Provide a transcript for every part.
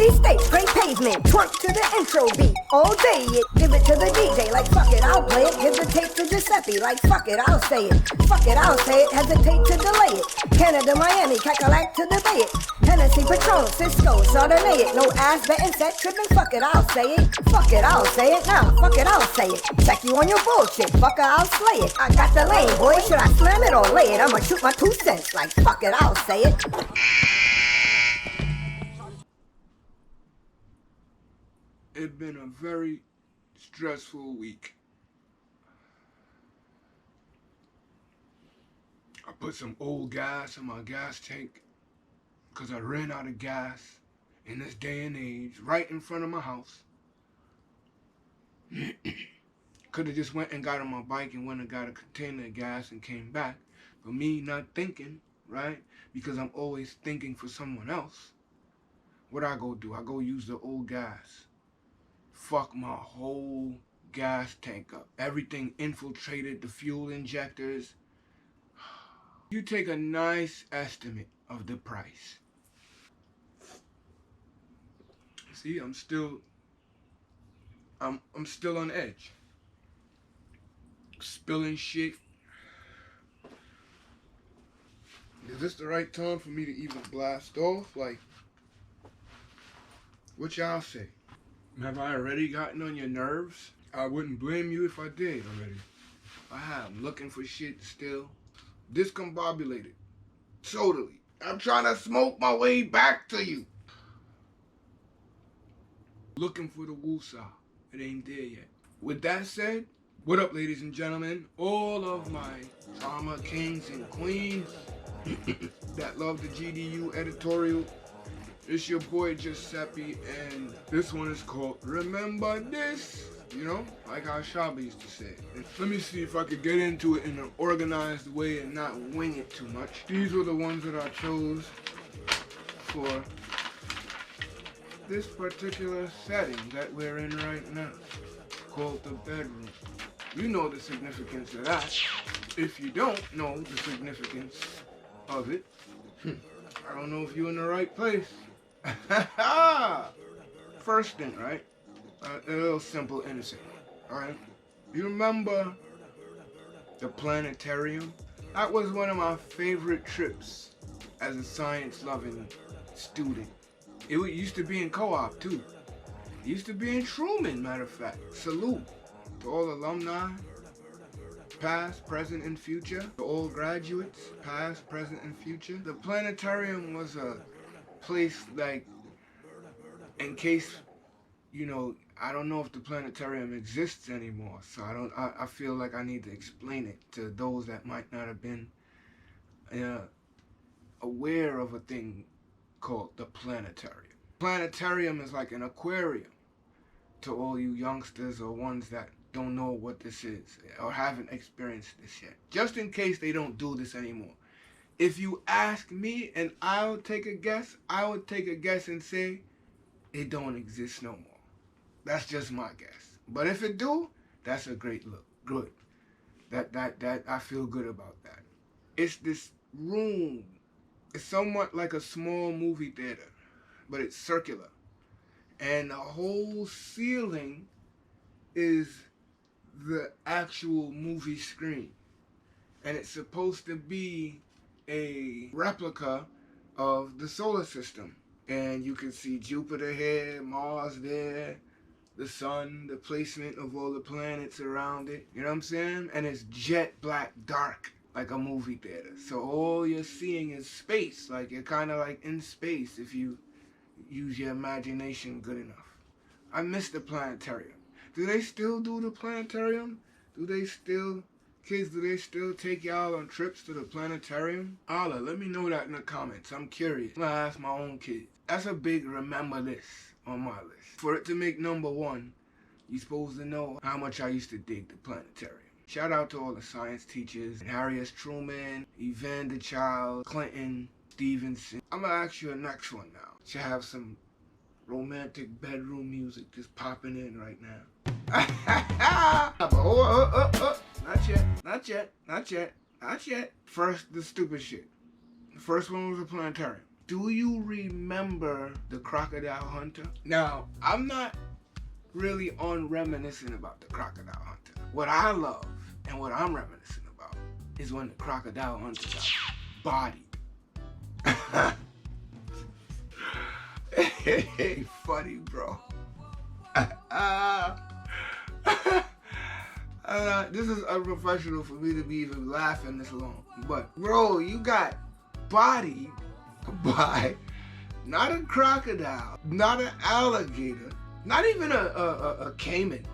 these states, great pavement, twerk to the intro beat. All day it, give it to the DJ, like fuck it, I'll play it. Give the tape to Giuseppe, like fuck it, I'll say it. Fuck it, I'll say it, hesitate to delay it. Canada, Miami, Cackalack to debate it. Hennessy, Patron, Cisco, Chardonnay it. No ass betting, set tripping, fuck it, I'll say it. Fuck it, I'll say it now, fuck it, I'll say it. Check you on your bullshit, fucker, I'll slay it. I got the lane, boy, should I slam it or lay it? I'ma shoot my 2 cents, like fuck it, I'll say it. It's been a very stressful week. I put some old gas in my gas tank because I ran out of gas in this day and age right in front of my house. Could have just went and got on my bike and went and got a container of gas and came back. But me not thinking, right? Because I'm always thinking for someone else. What I go do? I go use the old gas. Fuck my whole gas tank up. Everything infiltrated, the fuel injectors. You take a nice estimate of the price. See, I'm still on edge. Spilling shit. Is this the right time for me to even blast off? Like, what y'all say? Have I already gotten on your nerves? I wouldn't blame you if I did already. I'm looking for shit still. Discombobulated. Totally. I'm trying to smoke my way back to you. Looking for the woosah. It ain't there yet. With that said, what up, ladies and gentlemen? All of my drama kings and queens that love the GDU editorial. It's your boy Giuseppe, and this one is called Remember This. You know, like how Shabby used to say. And let me see if I could get into it in an organized way and not wing it too much. These were the ones that I chose for this particular setting that we're in right now, called the bedroom. You know the significance of that. If you don't know the significance of it, I don't know if you're in the right place. First thing, right? A little simple, innocent, alright? You remember the planetarium? That was one of my favorite trips as a science-loving student. It used to be in co-op, too. It used to be in Truman, matter of fact. Salute to all alumni, past, present, and future. To all graduates, past, present, and future. The planetarium was a place, like, in case, you know, I don't know if the planetarium exists anymore, so I feel like I need to explain it to those that might not have been aware of a thing called the planetarium. Planetarium is like an aquarium to all you youngsters or ones that don't know what this is or haven't experienced this yet. Just in case they don't do this anymore. If you ask me and I would take a guess, I would take a guess and say it don't exist no more. That's just my guess. But if it do, that's a great look. Good. That I feel good about that. It's this room. It's somewhat like a small movie theater, but it's circular. And the whole ceiling is the actual movie screen. And it's supposed to be a replica of the solar system. And you can see Jupiter here, Mars there, the sun, the placement of all the planets around it. You know what I'm saying? And it's jet black dark, like a movie theater. So all you're seeing is space. Like you're kind of like in space if you use your imagination good enough. I miss the planetarium. Do they still do the planetarium? Do they still, kids, do they still take y'all on trips to the planetarium? Allah, let me know that in the comments. I'm curious. I'm gonna ask my own kids. That's a big remember this on my list. For it to make number one, you're supposed to know how much I used to dig the planetarium. Shout out to all the science teachers, Harry S. Truman, Evander Child, Clinton, Stevenson. I'm gonna ask you a next one now. Should have some romantic bedroom music just popping in right now. Not yet, not yet, not yet, not yet. First, the stupid shit. The first one was a planetarium. Do you remember the Crocodile Hunter? Now, I'm not really on reminiscing about the Crocodile Hunter. What I love and what I'm reminiscing about is when the Crocodile Hunter got bodied. Hey, funny, bro. This is unprofessional for me to be even laughing this long. But, bro, you got bodied by not a crocodile, not an alligator, not even a caiman.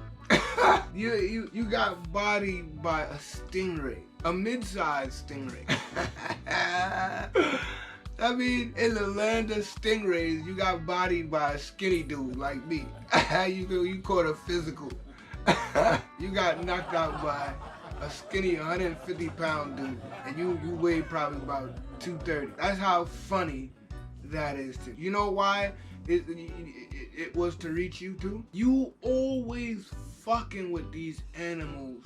You got bodied by a stingray, a mid-sized stingray. I mean, in the land of stingrays, you got bodied by a skinny dude like me. You caught a physical. You got knocked out by a skinny 150-pound dude, and you weigh probably about 230. That's how funny that is to you. Know why it was to reach you too? You always fucking with these animals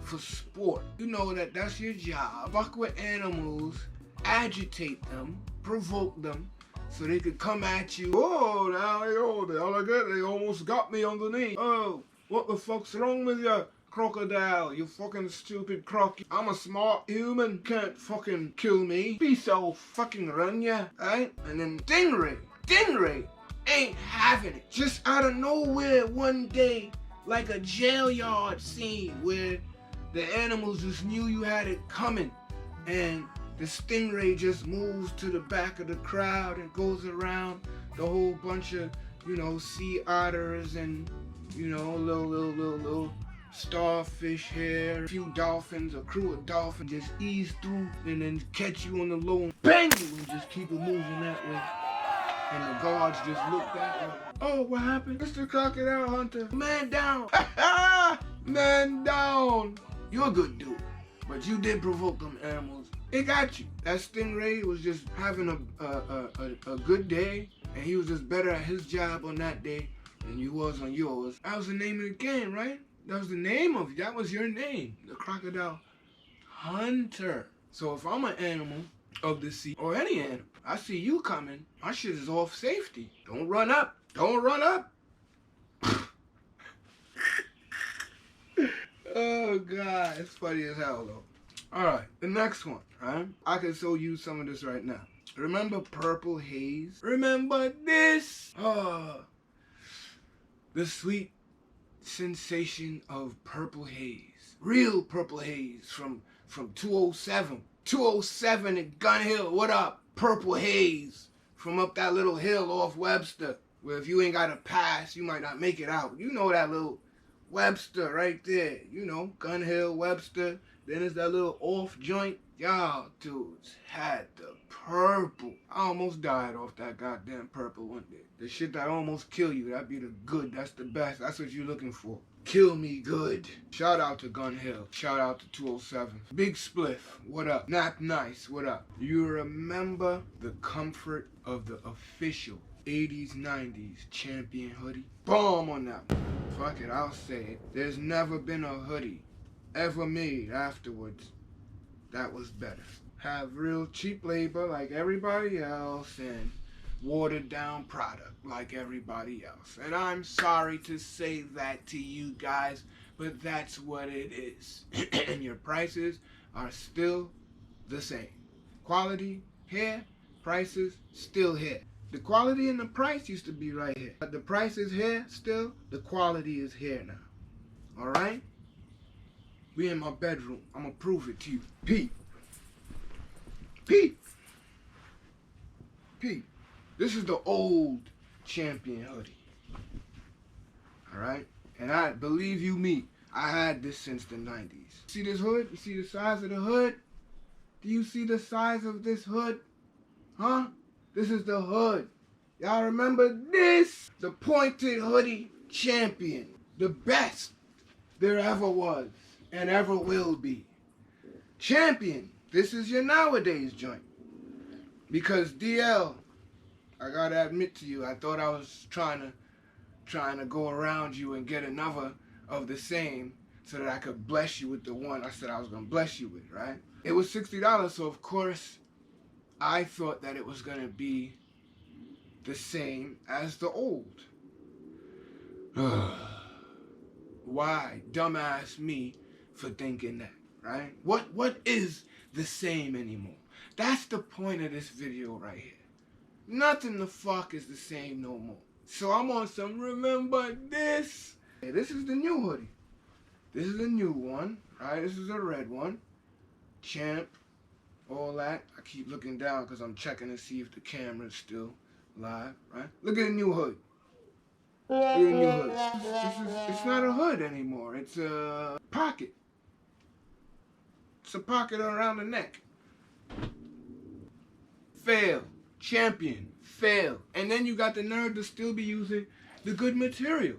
for sport. You know that's your job. Fuck with animals, agitate them, provoke them, so they could come at you. Oh, now they almost got me on the knee. Oh, what the fuck's wrong with you, crocodile? You fucking stupid croc. I'm a smart human. Can't fucking kill me. Be so fucking run ya, right? And then Stingray ain't having it. Just out of nowhere one day, like a jail yard scene where the animals just knew you had it coming, and the stingray just moves to the back of the crowd and goes around the whole bunch of, sea otters and, little starfish here, a few dolphins, a crew of dolphins just ease through and then catch you on the low and bang you and just keep it moving that way. And the guards just look that way. Oh, what happened? Mr. Crocodile Hunter. Man down. Man down. You're a good dude, but you did provoke them animals. It got you. That stingray was just having a good day, and he was just better at his job on that day than you was on yours. That was the name of the game, right? That was the name of you. That was your name, the Crocodile Hunter. So if I'm an animal of the sea, or any animal, I see you coming, my shit is off safety. Don't run up. Don't run up. Oh, God. It's funny as hell, though. All right, the next one, right? I can so use some of this right now. Remember Purple Haze? Remember this? Oh, the sweet sensation of Purple Haze. Real Purple Haze from 207. 207 at Gun Hill. What up? Purple Haze from up that little hill off Webster, where if you ain't got a pass, you might not make it out. You know that little Webster right there. Gun Hill, Webster. Then there's that little off joint. Y'all dudes had the purple. I almost died off that goddamn purple one day. The shit that almost kill you, that'd be the good. That's the best. That's what you're looking for. Kill me good. Shout out to Gun Hill. Shout out to 207. Big Spliff, what up? Nap Nice, what up? You remember the comfort of the official 80s, 90s champion hoodie? Bomb on that one. Fuck it, I'll say it. There's never been a hoodie ever made afterwards that was better. Have real cheap labor like everybody else and watered down product like everybody else. And I'm sorry to say that to you guys, but that's what it is. And your prices are still the same. Quality here, prices still here. The quality and the price used to be right here. But the price is here still, the quality is here now. Alright? We in my bedroom. I'm gonna prove it to you. Pete. This is the old champion hoodie. Alright? And I believe you me, I had this since the 90s. See this hood? You see the size of the hood? Do you see the size of this hood? Huh? This is the hood. Y'all remember this? The pointed hoodie champion. The best there ever was and ever will be. Champion. This is your nowadays joint. Because DL, I gotta admit to you, I thought I was trying to go around you and get another of the same so that I could bless you with the one I said I was gonna bless you with, right? It was $60, so of course I thought that it was gonna be the same as the old. Why? Dumbass me for thinking that, right? What is the same anymore? That's the point of this video right here. Nothing the fuck is the same no more. So I'm on some remember this. Hey, this is the new hoodie. This is the new one, right? This is a red one. Champ, all that. I keep looking down because I'm checking to see if the camera's still live, right? Look at the new hood. Look at the new hood. It's not a hood anymore. It's a pocket. It's a pocket around the neck. Fail. Champion. Fail. And then you got the nerve to still be using the good material.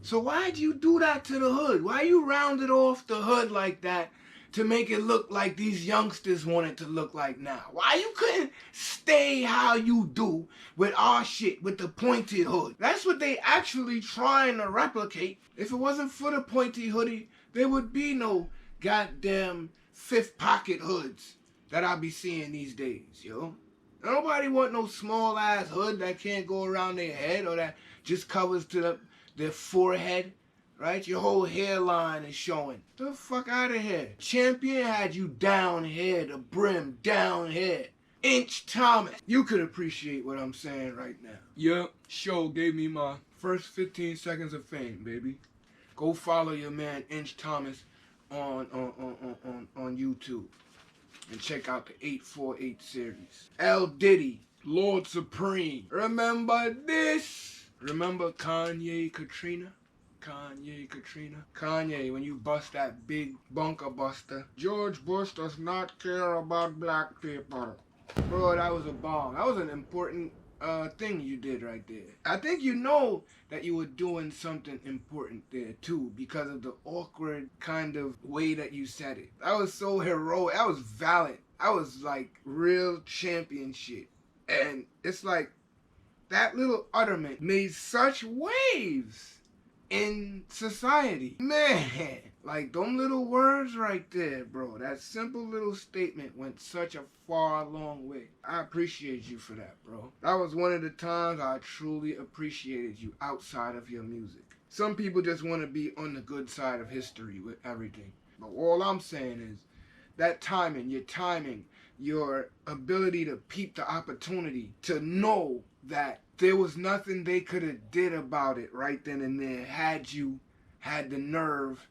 So why'd you do that to the hood? Why you rounded off the hood like that to make it look like these youngsters want it to look like now? Why you couldn't stay how you do with our shit, with the pointed hood? That's what they actually trying to replicate. If it wasn't for the pointy hoodie, there would be no goddamn fifth pocket hoods that I be seeing these days, yo. Nobody want no small ass hood that can't go around their head or that just covers to their forehead, right? Your whole hairline is showing. The fuck out of here. Champion had you down here, the brim down here. Inch Thomas. You could appreciate what I'm saying right now. Yup, show gave me my first 15 seconds of fame, baby. Go follow your man Inch Thomas on YouTube. And check out the 848 series. L. Diddy, Lord Supreme. Remember this? Remember Kanye, Katrina? Kanye, when you bust that big bunker buster. George Bush does not care about black people. Bro, that was a bomb. That was an important thing you did right there. I think you know that you were doing something important there too because of the awkward kind of way that you said it. That was so heroic. That was valiant. That was like real champion shit. And it's like that little utterment made such waves in society. Man, like them little words right there, bro. That simple little statement went such a far, long way. I appreciate you for that, bro. That was one of the times I truly appreciated you outside of your music. Some people just want to be on the good side of history with everything. But all I'm saying is that timing, your ability to peep the opportunity, to know that there was nothing they could have did about it right then and there had you had the nerve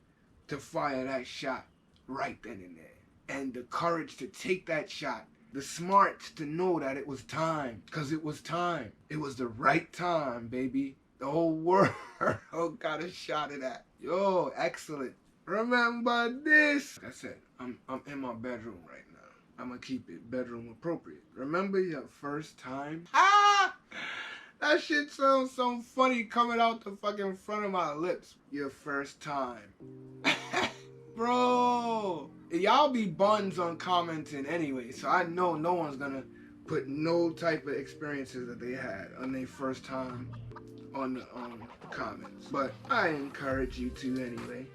to fire that shot right then and there. And the courage to take that shot. The smarts to know that it was time. Because it was time. It was the right time, baby. The whole world got a shot of that. Yo, excellent. Remember this. Like I said, I'm in my bedroom right now. I'm going to keep it bedroom appropriate. Remember your first time? Ah! That shit sounds so funny coming out the fucking front of my lips. Your first time. Bro. Y'all be buns on commenting anyway, so I know no one's gonna put no type of experiences that they had on their first time on the comments. But I encourage you to anyway.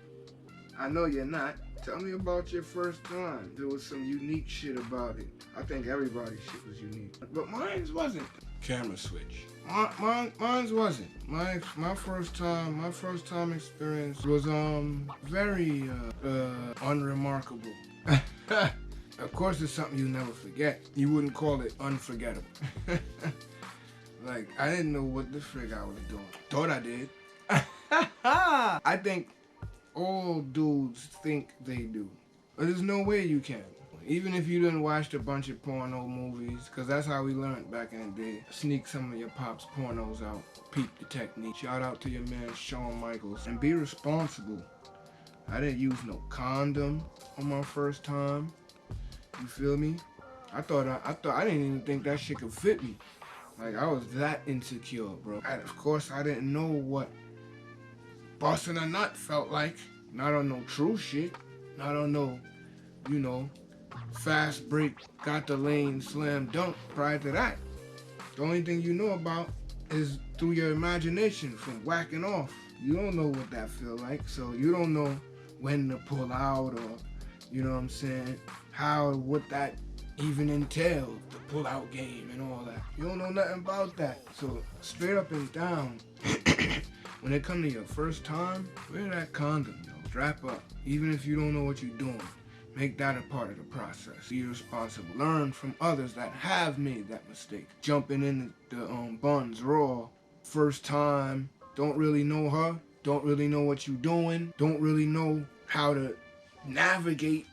I know you're not. Tell me about your first time. There was some unique shit about it. I think everybody's shit was unique. But mine's wasn't. Camera switch. Mine's wasn't. My first time experience was very unremarkable. Of course it's something you never forget. You wouldn't call it unforgettable. Like, I didn't know what the frig I was doing. Thought I did. I think all dudes think they do. But there's no way you can. Even if you didn't watch a bunch of porno movies, because that's how we learned back in the day. Sneak some of your pop's pornos out. Peep the technique. Shout out to your man Shawn Michaels. And be responsible. I didn't use no condom on my first time. You feel me? I didn't even think that shit could fit me. Like, I was that insecure, bro. Of course, I didn't know what busting a nut felt like. Not on no true shit. Not on no, you know, fast break, got the lane, slam dunk prior to that. The only thing you know about is through your imagination from whacking off. You don't know what that feel like, so you don't know when to pull out or, you know what I'm saying, what that even entails the pull-out game and all that. You don't know nothing about that. So straight up and down, when it comes to your first time, wear that condom, yo. Strap up. Even if you don't know what you're doing, make that a part of the process. Be responsible. Learn from others that have made that mistake. Jumping in the buns raw, first time, don't really know her, don't really know what you're doing, don't really know how to navigate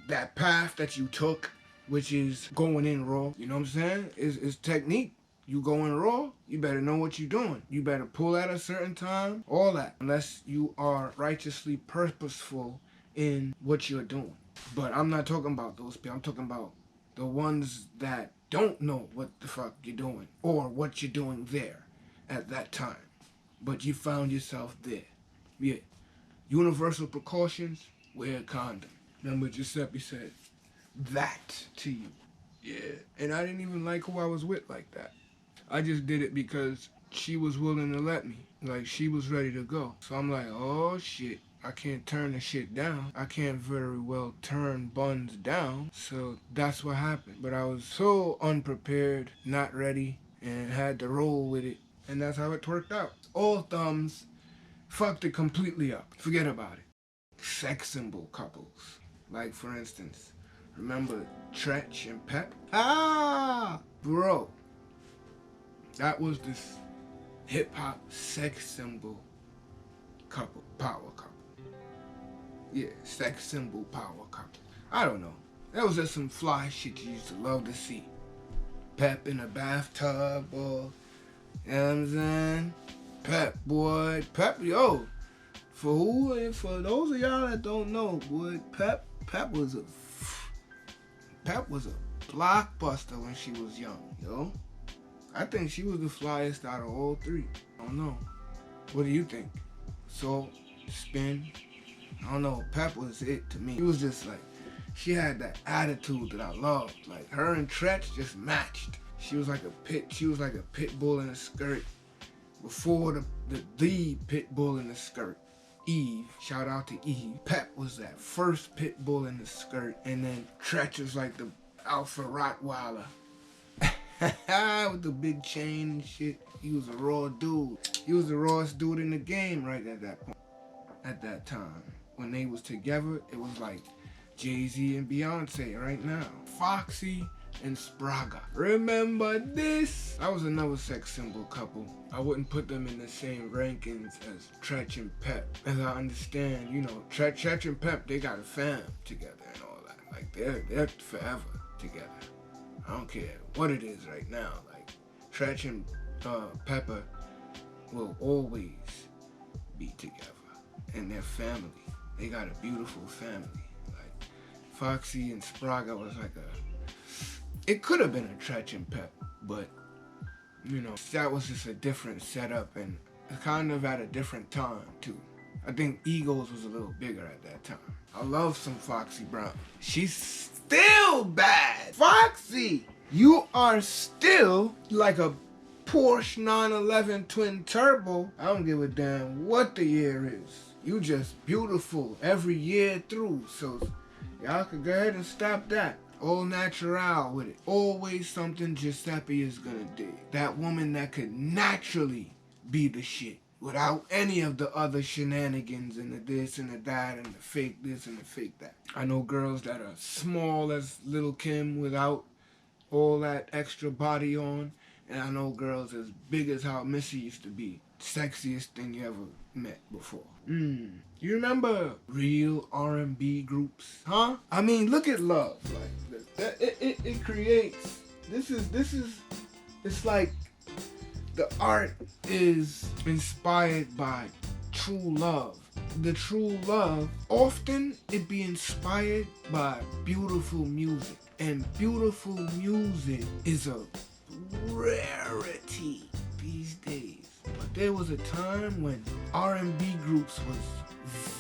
that path that you took, which is going in raw. You know what I'm saying? It's technique. You going raw, you better know what you're doing. You better pull at a certain time, all that. Unless you are righteously purposeful in what you're doing. But I'm not talking about those people. I'm talking about the ones that don't know what the fuck you're doing or what you're doing there at that time. But you found yourself there. Yeah. Universal precautions, wear a condom. Remember Giuseppe said that to you. Yeah. And I didn't even like who I was with like that. I just did it because she was willing to let me. Like, she was ready to go. So I'm like, oh shit. I can't turn the shit down. I can't very well turn buns down. So that's what happened. But I was so unprepared, not ready, and had to roll with it. And that's how it worked out. All thumbs fucked it completely up. Forget about it. Sex symbol couples. Like, for instance, remember Tretch and Pep? Ah! Bro. That was this hip-hop sex symbol couple. Power couple. Yeah, sex symbol power couple. I don't know. That was just some fly shit you used to love to see. Pep in a bathtub, or, you know what I'm saying? Pep, boy. Pep, yo. For those of y'all that don't know, boy, Pep was a blockbuster when she was young, yo. I think she was the flyest out of all three. I don't know. What do you think? Salt, Spin? I don't know, Pep was it to me. It was just like, she had that attitude that I loved. Like, her and Tretch just matched. She was like a pit bull in a skirt. Before the pit bull in the skirt, Eve, shout out to Eve. Pep was that first pit bull in the skirt, and then Tretch was like the alpha Rottweiler. With the big chain and shit. He was a raw dude. He was the rawest dude in the game right at that point. At that time. When they was together, it was like Jay-Z and Beyonce right now. Foxy and Spraga. Remember this? That was another sex symbol couple. I wouldn't put them in the same rankings as Tretch and Pep. As I understand, you know, Tretch and Pep, they got a fam together and all that. Like, they're forever together. I don't care what it is right now. Like, Tretch and Pepper will always be together. And their family. They got a beautiful family. Like, Foxy and Spraga was like it could have been a Tretch and Pep, but, you know, that was just a different setup and kind of at a different time, too. I think egos was a little bigger at that time. I love some Foxy Brown. She's still bad. Foxy, you are still like a Porsche 911 twin turbo. I don't give a damn what the year is. You just beautiful every year through. So y'all could go ahead and stop that. All natural with it. Always something Giuseppe is gonna dig. That woman that could naturally be the shit without any of the other shenanigans and the this and the that and the fake this and the fake that. I know girls that are small as Lil' Kim without all that extra body on. And I know girls as big as how Missy used to be. Sexiest thing you ever met before. You remember real R&B groups? Huh? I mean, look at love. Like, it creates, it's like the art is inspired by true love. The true love, often it be inspired by beautiful music. And beautiful music is a rarity these days. But there was a time when R&B groups was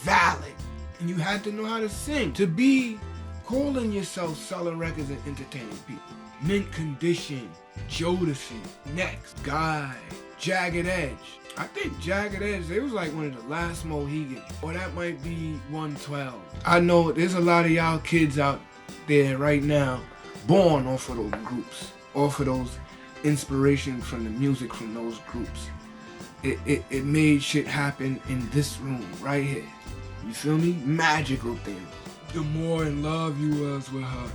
valid. And you had to know how to sing. To be calling yourself selling records and entertaining people. Mint Condition, Jodeci, Next, Guy, Jagged Edge. I think Jagged Edge, they was like one of the last Mohegans. Or that might be 112. I know there's a lot of y'all kids out there right now born off of those groups, off of those inspirations from the music from those groups. It made shit happen in this room right here. You feel me? Magical things. The more in love you was with her,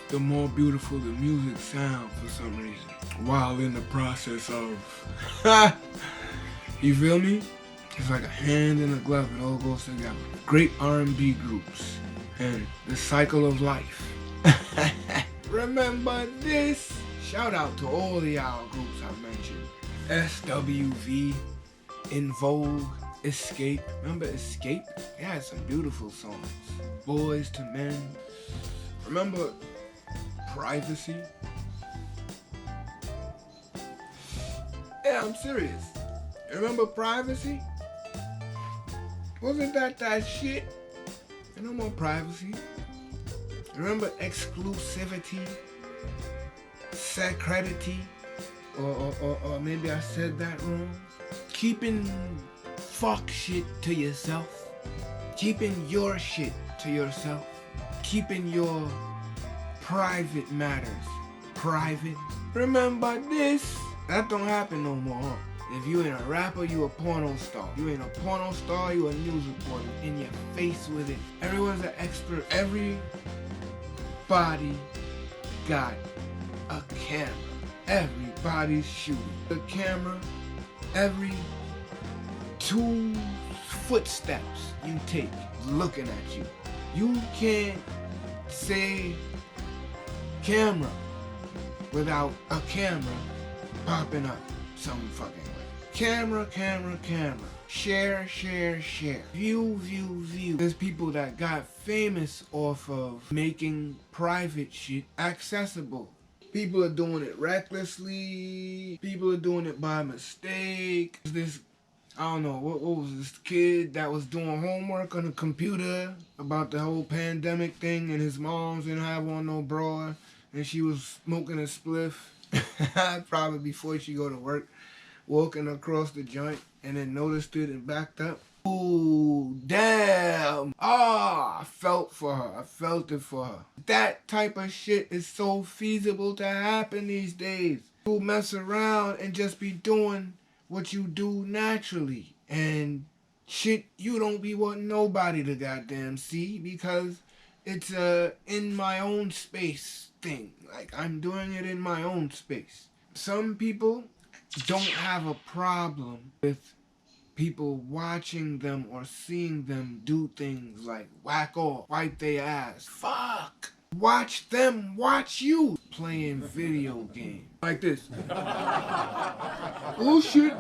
the more beautiful the music sound for some reason. While in the process of, you feel me? It's like a hand in a glove. It all goes together. Great R&B groups and the cycle of life. Remember this? Shout out to all the y'all groups I mentioned. SWV, In Vogue, Escape. Remember Escape? It had some beautiful songs. Boys to Men. Remember Privacy? Yeah, I'm serious. Remember Privacy? Wasn't that shit? And no more Privacy. Remember Exclusivity? Sacredity? Or maybe I said that wrong. Keeping fuck shit to yourself. Keeping your shit to yourself. Keeping your private matters private. Remember this? That don't happen no more. If you ain't a rapper, you a porno star. You ain't a porno star, you a news reporter. In your face with it. Everyone's an expert. Everybody got a camera. Everybody's shooting. The camera, every 2 footsteps you take looking at you. You can't say camera without a camera popping up some fucking way. Camera, camera, camera. Share, share, share. View, view, view. There's people that got famous off of making private shit accessible. People are doing it recklessly. People are doing it by mistake. This, I don't know, what was this kid that was doing homework on the computer about the whole pandemic thing, and his moms didn't have on no bra, and she was smoking a spliff, probably before she go to work, walking across the joint, and then noticed it and backed up. Ooh, damn. I felt for her. I felt it for her. That type of shit is so feasible to happen these days. People mess around and just be doing what you do naturally. And shit you don't be wanting nobody to goddamn see, because it's a in my own space thing. Like, I'm doing it in my own space. Some people don't have a problem with people watching them or seeing them do things like whack off, wipe their ass. Fuck! Watch them watch you playing video games. Like this. Oh shit.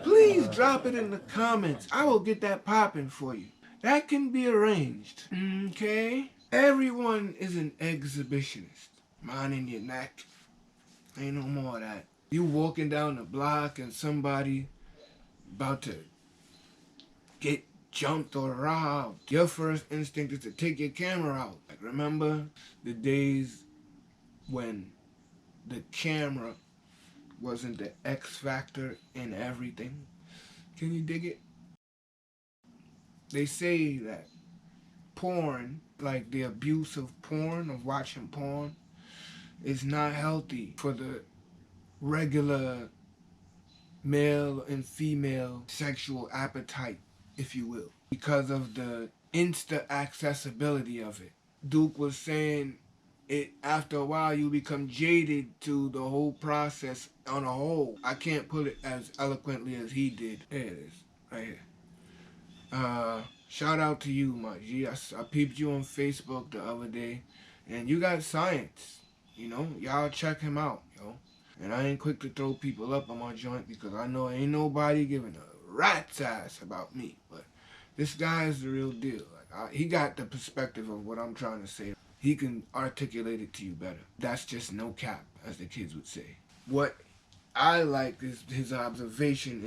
Please drop it in the comments. I will get that popping for you. That can be arranged. Okay? Everyone is an exhibitionist. Mine in your neck. Ain't no more of that. You walking down the block and somebody about to get jumped or robbed. Your first instinct is to take your camera out. Like, remember the days when the camera wasn't the X factor in everything? Can you dig it? They say that porn, like the abuse of porn, of watching porn, is not healthy for the regular male and female sexual appetite, if you will, because of the instant accessibility of it. Duke was saying it, after a while you become jaded to the whole process on a whole. I can't put it as eloquently as he did. There it is, right here. Shout out to you, my G. I peeped you on Facebook the other day, and you got science. You know, y'all check him out, yo. And I ain't quick to throw people up on my joint because I know ain't nobody giving a rat's ass about me. But this guy is the real deal. Like, he got the perspective of what I'm trying to say. He can articulate it to you better. That's just no cap, as the kids would say. What I like is his observation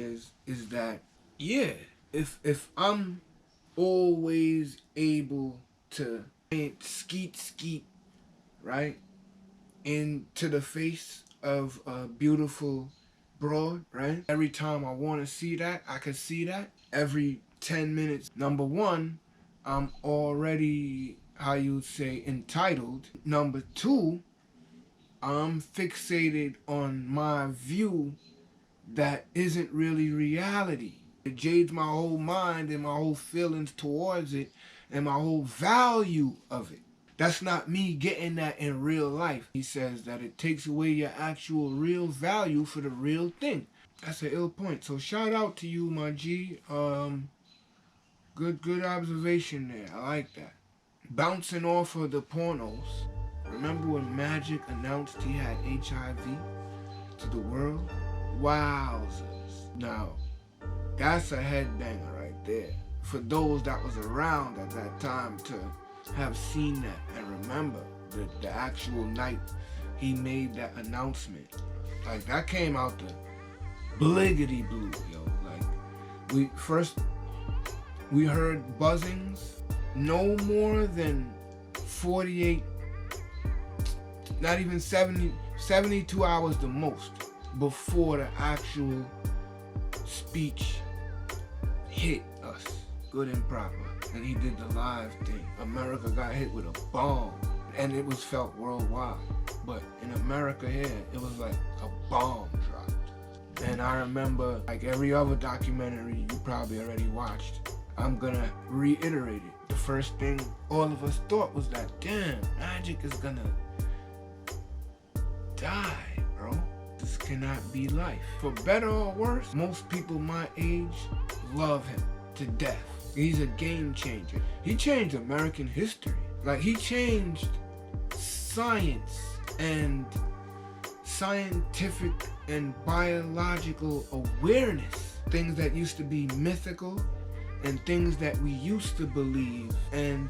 is that, yeah, if I'm always able to skeet, right, into the face of a beautiful broad, right? Every time I want to see that, I can see that. Every 10 minutes, number one, I'm already, how you say, entitled. Number two, I'm fixated on my view that isn't really reality. It jades my whole mind and my whole feelings towards it and my whole value of it. That's not me getting that in real life. He says that it takes away your actual real value for the real thing. That's an ill point. So shout out to you, my G. Good observation there. I like that. Bouncing off of the pornos. Remember when Magic announced he had HIV to the world? Wowzers. Now, that's a headbanger right there. For those that was around at that time to have seen that and remember the actual night he made that announcement. Like, that came out the bliggity blue, yo. Like, we heard buzzings no more than 48, not even 72 hours the most before the actual speech hit us good and proper. And he did the live thing. America got hit with a bomb, and it was felt worldwide. But in America here, it was like a bomb dropped. And I remember, like every other documentary you probably already watched, I'm gonna reiterate it. The first thing all of us thought was that, damn, Magic is gonna die, bro. This cannot be life. For better or worse, most people my age love him to death. He's a game changer. He changed American history. Like, he changed science and scientific and biological awareness. Things that used to be mythical and things that we used to believe and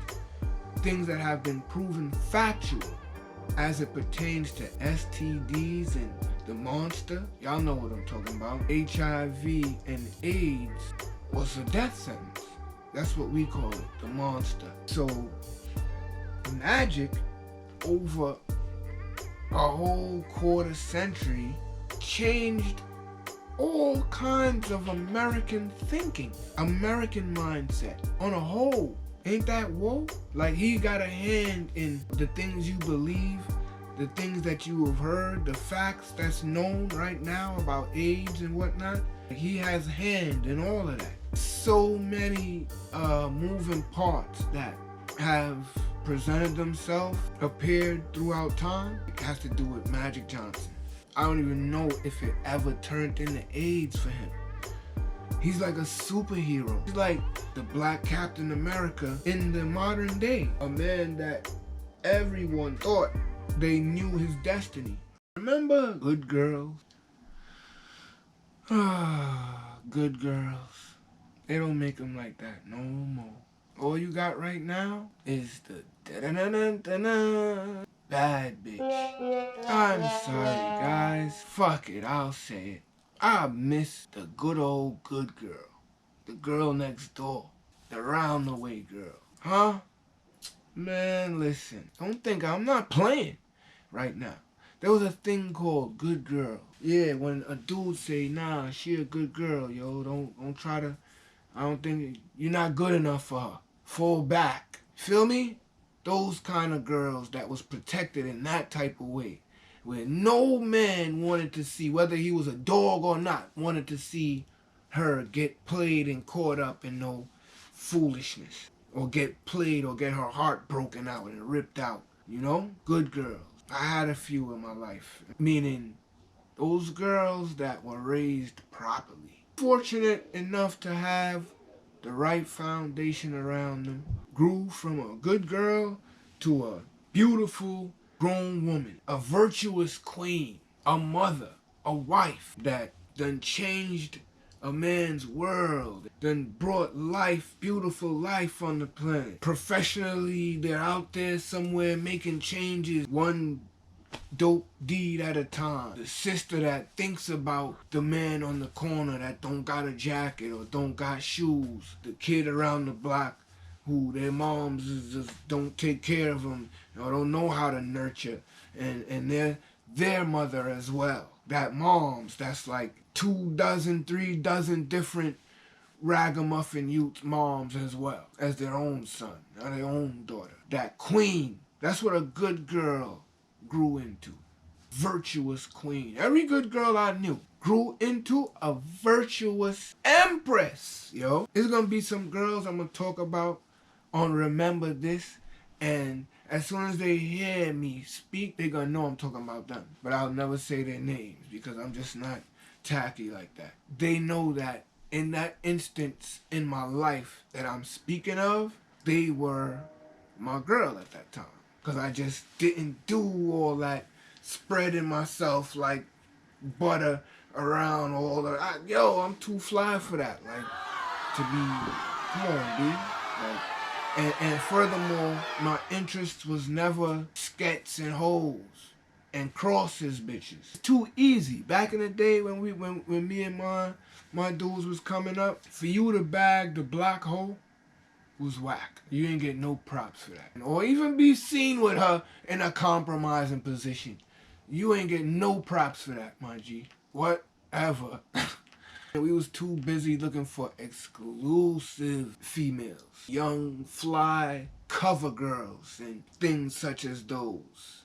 things that have been proven factual as it pertains to STDs and the monster. Y'all know what I'm talking about. HIV and AIDS was a death sentence. That's what we call it, the monster. So Magic, over a whole quarter century, changed all kinds of American thinking, American mindset on a whole. Ain't that whoa? Like, he got a hand in the things you believe, the things that you have heard, the facts that's known right now about AIDS and whatnot. He has a hand in all of that. So many moving parts that have presented themselves, appeared throughout time. It has to do with Magic Johnson. I don't even know if it ever turned into AIDS for him. He's like a superhero. He's like the Black Captain America in the modern day. A man that everyone thought they knew his destiny. Remember Good Girls? Good Girls. They don't make them like that no more. All you got right now is the da-da-da-da-da-da bad bitch. I'm sorry, guys. Fuck it, I'll say it. I miss the good old good girl. The girl next door. The round the way girl. Huh? Man, listen. Don't think I'm not playing right now. There was a thing called good girl. Yeah, when a dude say, nah, she a good girl, yo. Don't try to, I don't think, you're not good enough for her. Fall back. Feel me? Those kind of girls that was protected in that type of way. Where no man wanted to see, whether he was a dog or not, wanted to see her get played and caught up in no foolishness. Or get played or get her heart broken out and ripped out. You know? Good girls. I had a few in my life. Meaning, those girls that were raised properly. Fortunate enough to have the right foundation around them. Grew from a good girl to a beautiful grown woman. A virtuous queen. A mother. A wife that done changed a man's world. Done brought life, beautiful life on the planet. Professionally, they're out there somewhere making changes. One dope deed at a time. The sister that thinks about the man on the corner that don't got a jacket or don't got shoes. The kid around the block who their moms just don't take care of them or don't know how to nurture. And their mother as well. That mom's, that's like 2 dozen, 3 dozen different ragamuffin youth moms as well as their own son or their own daughter. That queen, that's what a good girl grew into. Virtuous queen. Every good girl I knew grew into a virtuous empress, yo. There's gonna be some girls I'm gonna talk about on Remember This, and as soon as they hear me speak, they're gonna know I'm talking about them. But I'll never say their names because I'm just not tacky like that. They know that in that instance in my life that I'm speaking of, they were my girl at that time. Because I just didn't do all that spreading myself like butter around all the... yo, I'm too fly for that. Like, to be... come on, dude. Like, and furthermore, my interest was never skets and hoes and crosses bitches. It's too easy. Back in the day when me and my dudes was coming up, for you to bag the black hoe was whack. You ain't get no props for that. Or even be seen with her in a compromising position. You ain't get no props for that, my G. Whatever. We was too busy looking for exclusive females. Young, fly, cover girls and things such as those.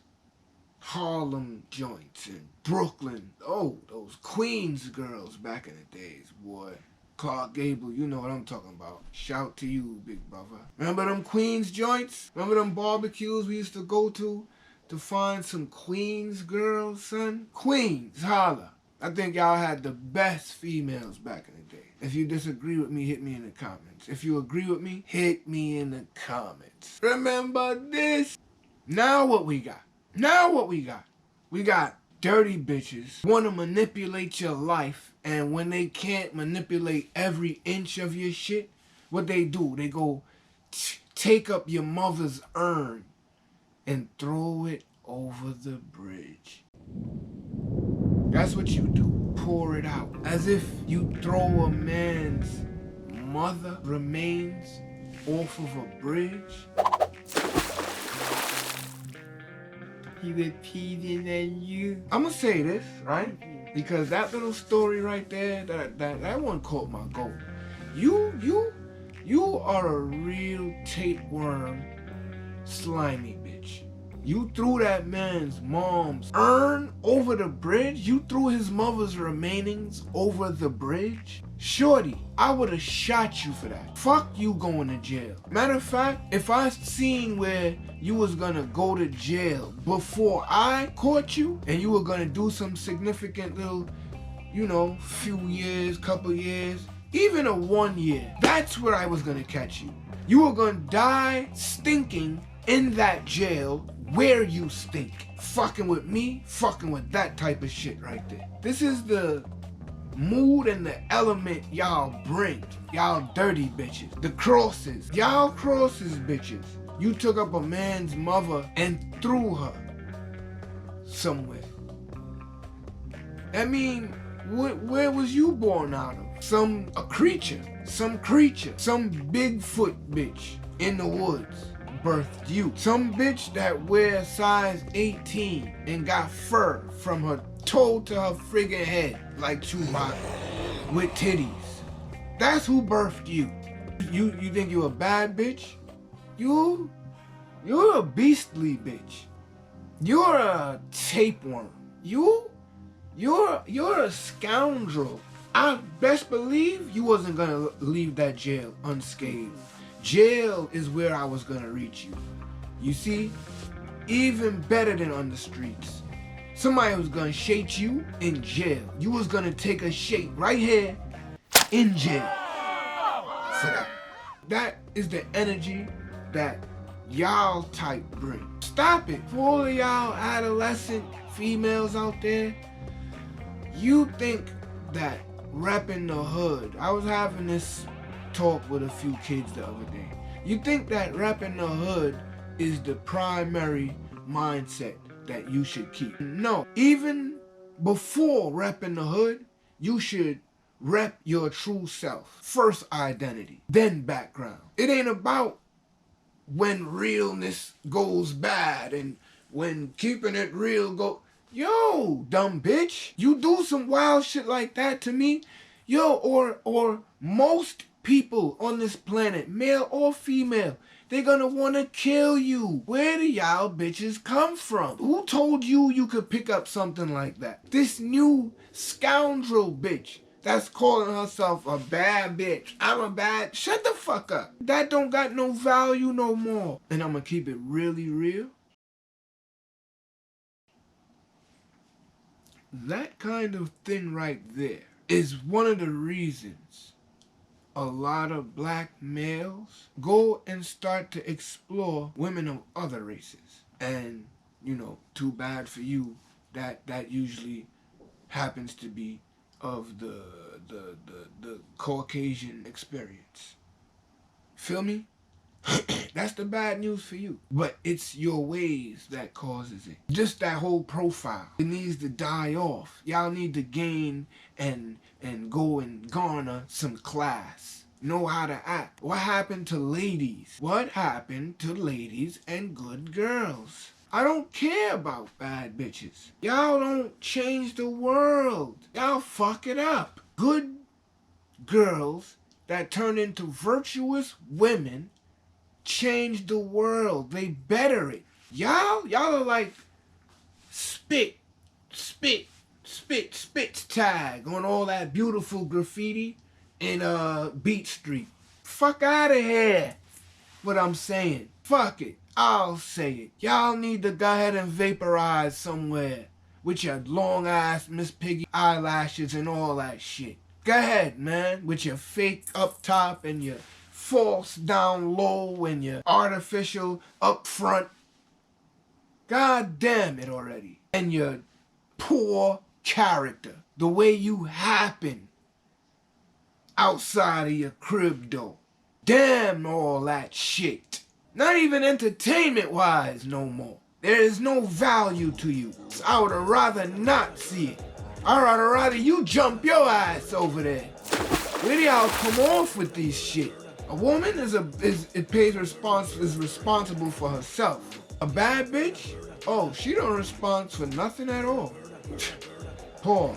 Harlem joints and Brooklyn. Oh, those Queens girls back in the days, boy. Clark Gable, you know what I'm talking about. Shout to you, big brother. Remember them Queens joints? Remember them barbecues we used to go to find some Queens girls, son? Queens, holla. I think y'all had the best females back in the day. If you disagree with me, hit me in the comments. If you agree with me, hit me in the comments. Remember this? Now what we got? Now what we got? We got dirty bitches want to manipulate your life, and when they can't manipulate every inch of your shit, what they do? They go take up your mother's urn and throw it over the bridge. That's what you do. Pour it out. As if you throw a man's mother remains off of a bridge. He repeated on you. I'm gonna say this, right? Because that little story right there, that one caught my goat. You are a real tapeworm, slimy bitch. You threw that man's mom's urn over the bridge? You threw his mother's remainings over the bridge? Shorty, I would have shot you for that. Fuck you going to jail. Matter of fact, if I seen where you was gonna go to jail before I caught you, and you were gonna do some significant little, you know, few years, couple years, even a 1 year, that's where I was gonna catch you. You were gonna die stinking in that jail where you stink. Fucking with me, fucking with that type of shit right there. This is the mood and the element y'all bring. Y'all dirty bitches. The crosses. Y'all crosses bitches. You took up a man's mother and threw her somewhere. I mean, where was you born out of? A creature. Some Bigfoot bitch in the woods birthed you. Some bitch that wears size 18 and got fur from her toe to her friggin' head like Chewbacca with titties. That's who birthed you. You think you a bad bitch? You're a beastly bitch. You're a tapeworm. You're a scoundrel. I best believe you wasn't gonna leave that jail unscathed. Jail is where I was gonna reach you. You see, even better than on the streets. Somebody was gonna shake you in jail. You was gonna take a shake right here in jail for that. That is the energy that y'all type bring. Stop it. For all of y'all adolescent females out there, you think that repping the hood. I was having this talk with a few kids the other day. You think that repping the hood is the primary mindset that you should keep? No. Even before repping the hood, you should rep your true self. First identity, then background. It ain't about when realness goes bad and when keeping it real go... Yo, dumb bitch. You do some wild shit like that to me, yo, or most people on this planet, male or female, they're gonna wanna kill you. Where do y'all bitches come from? Who told you you could pick up something like that? This new scoundrel bitch that's calling herself a bad bitch. I'm a bad... Shut the fuck up. That don't got no value no more. And I'm gonna keep it really real. That kind of thing right there is one of the reasons a lot of black males go and start to explore women of other races. And, you know, too bad for you, that usually happens to be of the Caucasian experience. Feel me? That's the bad news for you. But it's your ways that causes it. Just that whole profile. It needs to die off. Y'all need to gain and go and garner some class. Know how to act. What happened to ladies? What happened to ladies and good girls? I don't care about bad bitches. Y'all don't change the world. Y'all fuck it up. Good girls that turn into virtuous women change the world. They better it. Y'all are like spit tag on all that beautiful graffiti in Beat Street. Fuck out of here. What I'm saying. Fuck it. I'll say it. Y'all need to go ahead and vaporize somewhere with your long ass Miss Piggy eyelashes and all that shit. Go ahead, man, with your fake up top and your false down low and your artificial up front. God damn it already. And your poor character. The way you happen outside of your crib door. Damn all that shit. Not even entertainment-wise no more. There is no value to you. I would rather not see it. I would rather you jump your ass over there. Where do y'all come off with these shit? A woman is responsible for herself. A bad bitch? Oh, she don't respond for nothing at all. Pause.